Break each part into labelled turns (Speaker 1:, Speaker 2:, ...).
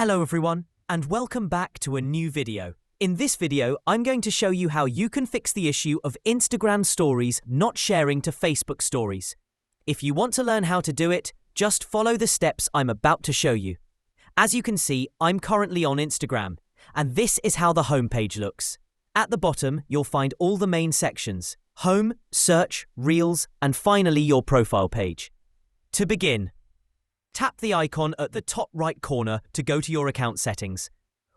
Speaker 1: Hello everyone, and welcome back to a new video. In this video, I'm going to show you how you can fix the issue of Instagram stories not sharing to Facebook stories. If you want to learn how to do it, just follow the steps I'm about to show you. As you can see, I'm currently on Instagram, and this is how the homepage looks. At the bottom, you'll find all the main sections: Home, Search, Reels, and finally your profile page. To begin, tap the icon at the top right corner to go to your account settings.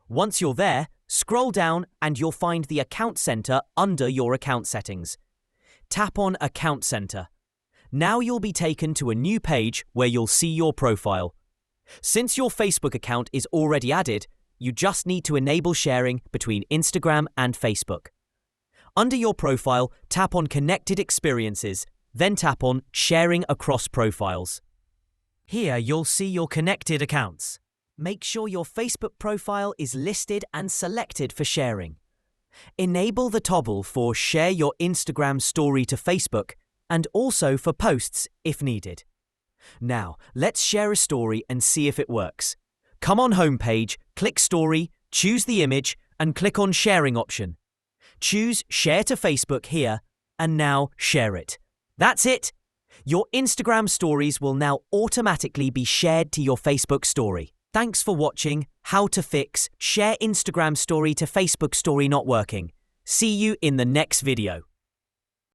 Speaker 1: Once you're there, scroll down and you'll find the Account Center under your account settings. Tap on Account Center. Now you'll be taken to a new page where you'll see your profile. Since your Facebook account is already added, you just need to enable sharing between Instagram and Facebook. Under your profile, tap on Connected Experiences, then tap on Sharing Across Profiles. Here you'll see your connected accounts. Make sure your Facebook profile is listed and selected for sharing. Enable the toggle for Share your Instagram story to Facebook and also for posts if needed. Now, let's share a story and see if it works. Come on homepage, click Story, choose the image and click on Sharing option. Choose Share to Facebook here and now share it. That's it! Your Instagram stories will now automatically be shared to your Facebook story. Thanks for watching How to Fix Share Instagram Story to Facebook Story Not Working. See you in the next video.